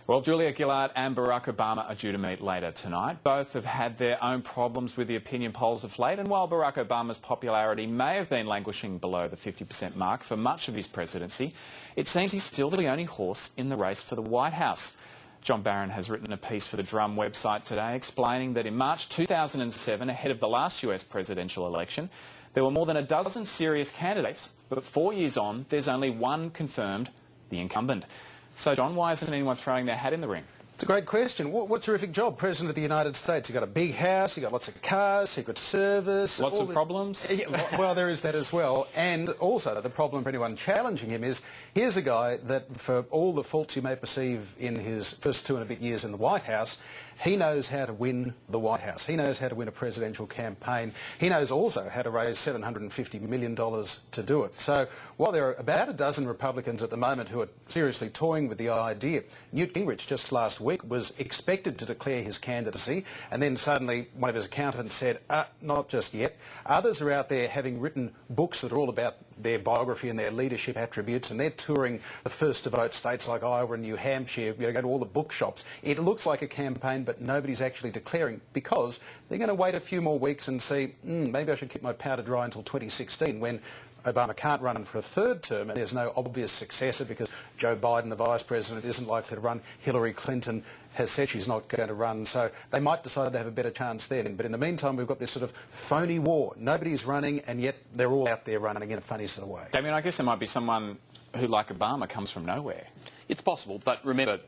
Well, Julia Gillard and Barack Obama are due to meet later tonight. Both have had their own problems with the opinion polls of late, and while Barack Obama's popularity may have been languishing below the 50% mark for much of his presidency, it seems he's still the only horse in the race for the White House. John Barron has written a piece for the Drum website today explaining that in March 2007, ahead of the last US presidential election, there were more than a dozen serious candidates, but 4 years on, there's only one confirmed, the incumbent. So, John, why isn't anyone throwing their hat in the ring? It's a great question. What a terrific job, President of the United States. You've got a big house, you've got lots of cars, Secret Service. Lots of problems? Yeah, well, there is that as well. And also, the problem for anyone challenging him is, here's a guy that, for all the faults you may perceive in his first 2 and a bit years in the White House, he knows how to win the White House. He knows how to win a presidential campaign. He knows also how to raise $750 million to do it. So while there are about a dozen Republicans at the moment who are seriously toying with the idea, Newt Gingrich just last week was expected to declare his candidacy, and then suddenly one of his accountants said, not just yet. Others are out there having written books that are all about their biography and their leadership attributes, and they're touring the first-to-vote states like Iowa and New Hampshire, go to all the bookshops. It looks like a campaign, but nobody's actually declaring, because they're going to wait a few more weeks and see, maybe I should keep my powder dry until 2016, when Obama can't run for a third term and there's no obvious successor because Joe Biden, the Vice President, isn't likely to run. Hillary Clinton has said she's not going to run, so they might decide they have a better chance then. But in the meantime, we've got this sort of phony war. Nobody's running, and yet they're all out there running in a funny sort of way. Damien, I guess there might be someone who, like Obama, comes from nowhere. It's possible, but remember,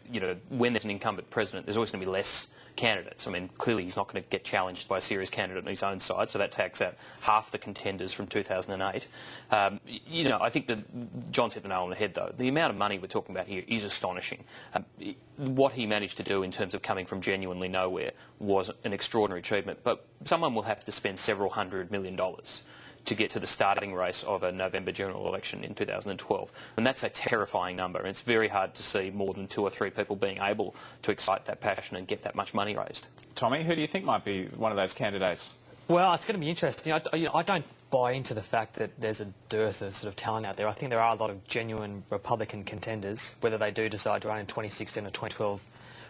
when there's an incumbent president, there's always going to be less candidates. I mean, clearly he's not going to get challenged by a serious candidate on his own side, so that takes out half the contenders from 2008. I think that John's hit the nail on the head, though. The amount of money we're talking about here is astonishing. What he managed to do in terms of coming from genuinely nowhere was an extraordinary achievement, but someone will have to spend several $100 million to get to the starting race of a November general election in 2012. And that's a terrifying number. And it's very hard to see more than 2 or 3 people being able to excite that passion and get that much money raised. Tommy, who do you think might be one of those candidates? Well, it's going to be interesting. I don't buy into the fact that there's a dearth of sort of talent out there. I think there are a lot of genuine Republican contenders. Whether they do decide to run in 2016 or 2012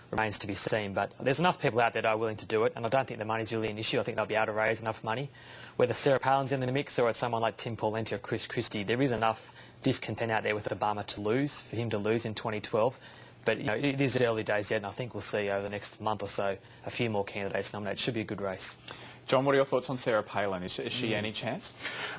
remains to be seen, but there's enough people out there that are willing to do it, and I don't think the money's really an issue. I think they'll be able to raise enough money. Whether Sarah Palin's in the mix or it's someone like Tim Pawlenty or Chris Christie, there is enough discontent out there with Obama for him to lose in 2012. But it is early days yet, and I think we'll see over the next month or so a few more candidates nominated. It should be a good race. John, what are your thoughts on Sarah Palin? Is she any chance?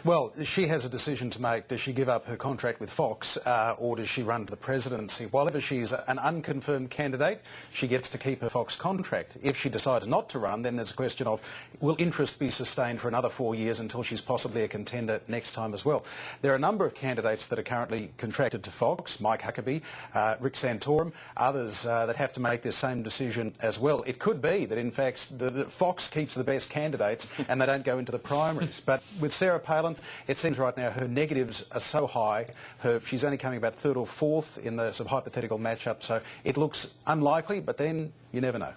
Well, she has a decision to make. Does she give up her contract with Fox or does she run for the presidency? While she's an unconfirmed candidate, she gets to keep her Fox contract. If she decides not to run, then there's a question of, will interest be sustained for another 4 years until she's possibly a contender next time as well? There are a number of candidates that are currently contracted to Fox, Mike Huckabee, Rick Santorum, others that have to make this same decision as well. It could be that, in fact, the Fox keeps the best candidates and they don't go into the primaries. But with Sarah Palin, it seems right now her negatives are so high. She's only coming about 3rd or 4th in the sort of hypothetical matchup, so it looks unlikely, but then you never know.